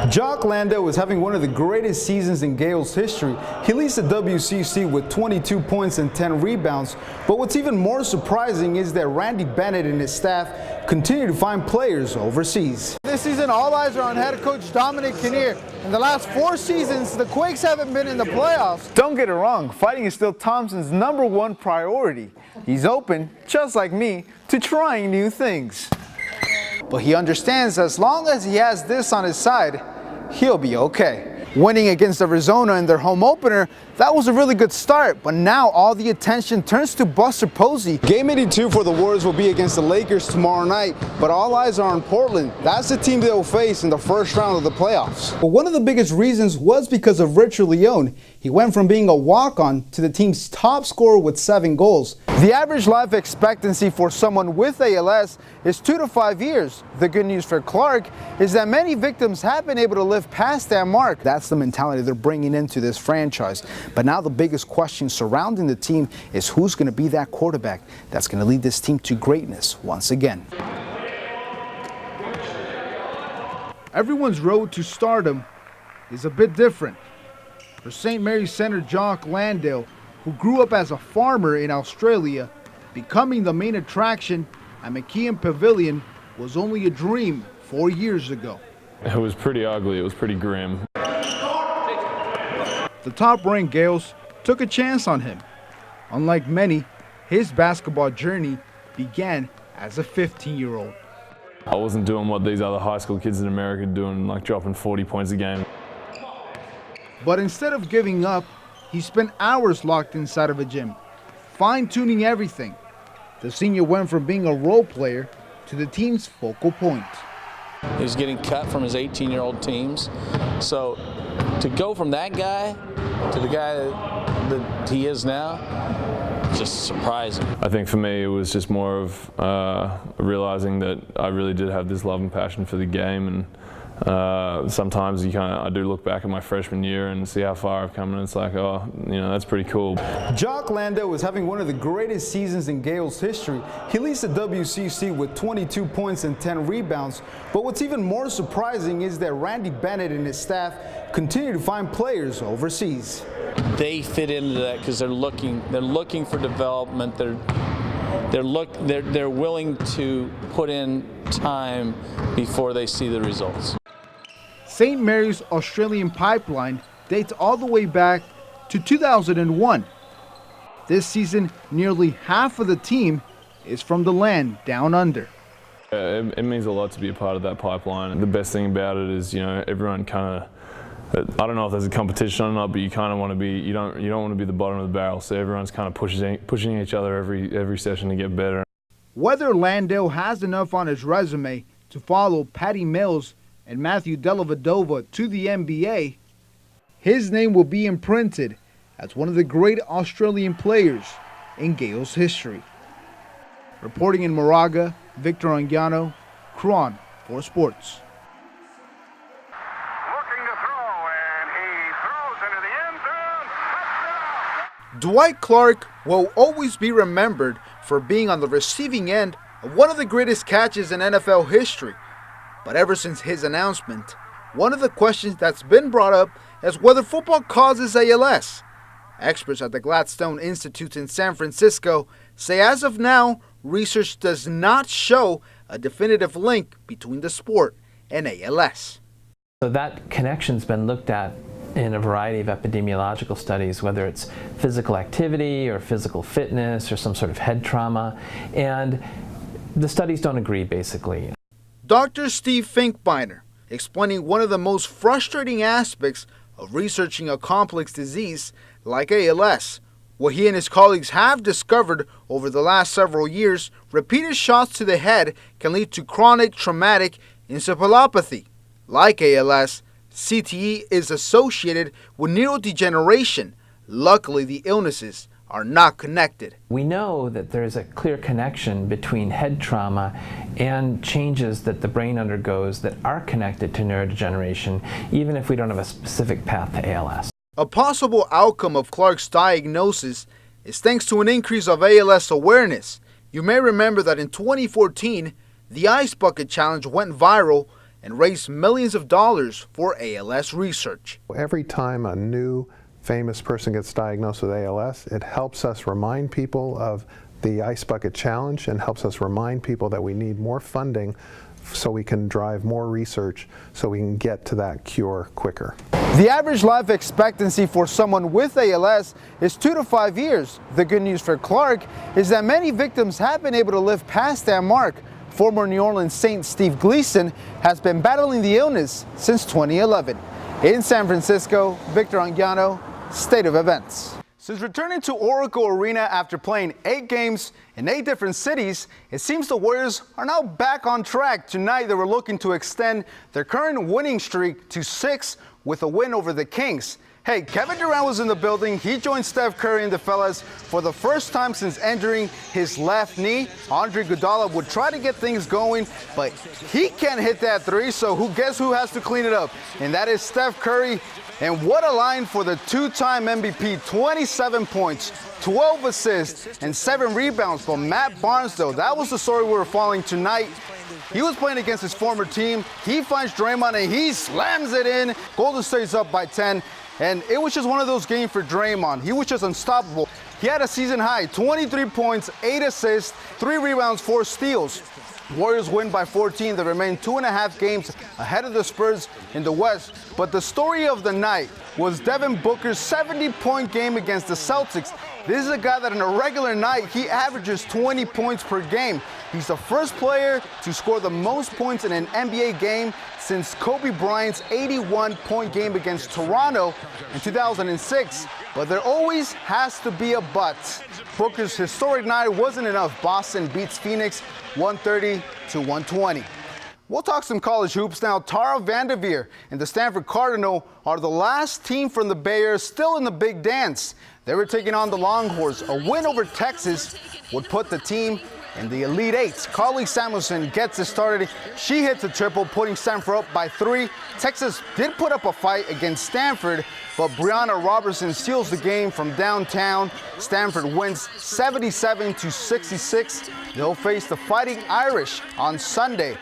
Jock Landale is having one of the greatest seasons in Gales history. He leads the WCC with 22 points and 10 rebounds. But what's even more surprising is that Randy Bennett and his staff continue to find players overseas. This season, all eyes are on head coach Dominic Kinnear. In the last 4 seasons, the Quakes haven't been in the playoffs. Don't get it wrong, fighting is still Thompson's #1 priority. He's open, just like me, to trying new things. But he understands as long as he has this on his side, he'll be okay. Winning against Arizona in their home opener, that was a really good start, but now all the attention turns to Buster Posey. Game 82 for the Warriors will be against the Lakers tomorrow night, but all eyes are on Portland. That's the team they'll face in the first round of the playoffs. But one of the biggest reasons was because of Richard Leone. He went from being a walk-on to the team's top scorer with 7 goals. The average life expectancy for someone with ALS is 2 to 5 years. The good news for Clark is that many victims have been able to live past that mark. That's the mentality they're bringing into this franchise. But now the biggest question surrounding the team is who's going to be that quarterback that's going to lead this team to greatness once again. Everyone's road to stardom is a bit different. For St. Mary's center Jock Landale, who grew up as a farmer in Australia, becoming the main attraction at McKeon Pavilion was only a dream 4 years ago. It was pretty ugly, it was pretty grim. The top-ranked Gales took a chance on him. Unlike many, his basketball journey began as a 15-year-old. I wasn't doing what these other high school kids in America are doing, like dropping 40 points a game. But instead of giving up, he spent hours locked inside of a gym, fine-tuning everything. The senior went from being a role player to the team's focal point. He was getting cut from his 18-year-old teams. So to go from that guy to the guy that he is now, just surprising. I think for me it was just more of realizing that I really did have this love and passion for the game, and sometimes I do look back at my freshman year and see how far I've come, and it's like, oh, that's pretty cool. Jock Landale is having one of the greatest seasons in Gales history. He leads the WCC with 22 points and 10 rebounds. But what's even more surprising is that Randy Bennett and his staff continue to find players overseas. They fit into that because they're looking for development. They're willing to put in time before they see the results. St. Mary's Australian pipeline dates all the way back to 2001. This season, nearly half of the team is from the land down under. It means a lot to be a part of that pipeline. The best thing about it is, everyone kind of, I don't know if there's a competition or not, but you kind of want to be, you don't want to be the bottom of the barrel, so everyone's kind of pushing each other every session to get better. Whether Landale has enough on his resume to follow Patty Mills and Matthew Dellavedova to the NBA, his name will be imprinted as one of the great Australian players in Gales history. Reporting in Moraga, Victor Anguiano, Cron for Sports. Looking to throw, and he throws into the end zone. Touchdown! Dwight Clark will always be remembered for being on the receiving end of one of the greatest catches in NFL history. But ever since his announcement, one of the questions that's been brought up is whether football causes ALS. Experts at the Gladstone Institute in San Francisco say as of now, research does not show a definitive link between the sport and ALS. So that connection's been looked at in a variety of epidemiological studies, whether it's physical activity or physical fitness or some sort of head trauma, and the studies don't agree basically. Dr. Steve Finkbeiner explaining one of the most frustrating aspects of researching a complex disease like ALS. What he and his colleagues have discovered over the last several years, repeated shots to the head can lead to chronic traumatic encephalopathy. Like ALS, CTE is associated with neurodegeneration. Luckily, the illnesses are not connected. We know that there is a clear connection between head trauma and changes that the brain undergoes that are connected to neurodegeneration, even if we don't have a specific path to ALS. A possible outcome of Clark's diagnosis is thanks to an increase of ALS awareness. You may remember that in 2014, the Ice Bucket Challenge went viral and raise millions of dollars for ALS research. Every time a new famous person gets diagnosed with ALS, it helps us remind people of the Ice Bucket Challenge and helps us remind people that we need more funding so we can drive more research so we can get to that cure quicker. The average life expectancy for someone with ALS is 2 to 5 years. The good news for Clark is that many victims have been able to live past that mark. Former New Orleans Saint Steve Gleason has been battling the illness since 2011. In San Francisco, Victor Anguiano, State of Events. Since returning to Oracle Arena after playing 8 games in 8 different cities, it seems the Warriors are now back on track. Tonight, they were looking to extend their current winning streak to 6 with a win over the Kings. Hey, Kevin Durant was in the building. He joined Steph Curry and the fellas for the first time since injuring his left knee. Andre Iguodala would try to get things going, but he can't hit that 3, so guess who has to clean it up? And that is Steph Curry. And what a line for the 2-time MVP, 27 points, 12 assists, and 7 rebounds. But Matt Barnes, though, that was the story we were following tonight. He was playing against his former team. He finds Draymond and he slams it in. Golden State's up by 10. And it was just one of those games for Draymond. He was just unstoppable. He had a season high, 23 points, 8 assists, 3 rebounds, 4 steals. Warriors win by 14. They remain 2.5 games ahead of the Spurs in the West. But the story of the night was Devin Booker's 70-point game against the Celtics. This is a guy that in a regular night, he averages 20 points per game. He's the first player to score the most points in an NBA game since Kobe Bryant's 81-point game against Toronto in 2006. But there always has to be a but. Booker's historic night wasn't enough. Boston beats Phoenix 130-120. We'll talk some college hoops now. Tara Vanderveer and the Stanford Cardinal are the last team from the Bay Area still in the big dance. They were taking on the Longhorns. A win over Texas would put the team in the Elite Eight. Carly Samuelson gets it started. She hits a triple, putting Stanford up by 3. Texas did put up a fight against Stanford, but Brianna Robertson steals the game from downtown. Stanford wins 77-66. They'll face the Fighting Irish on Sunday.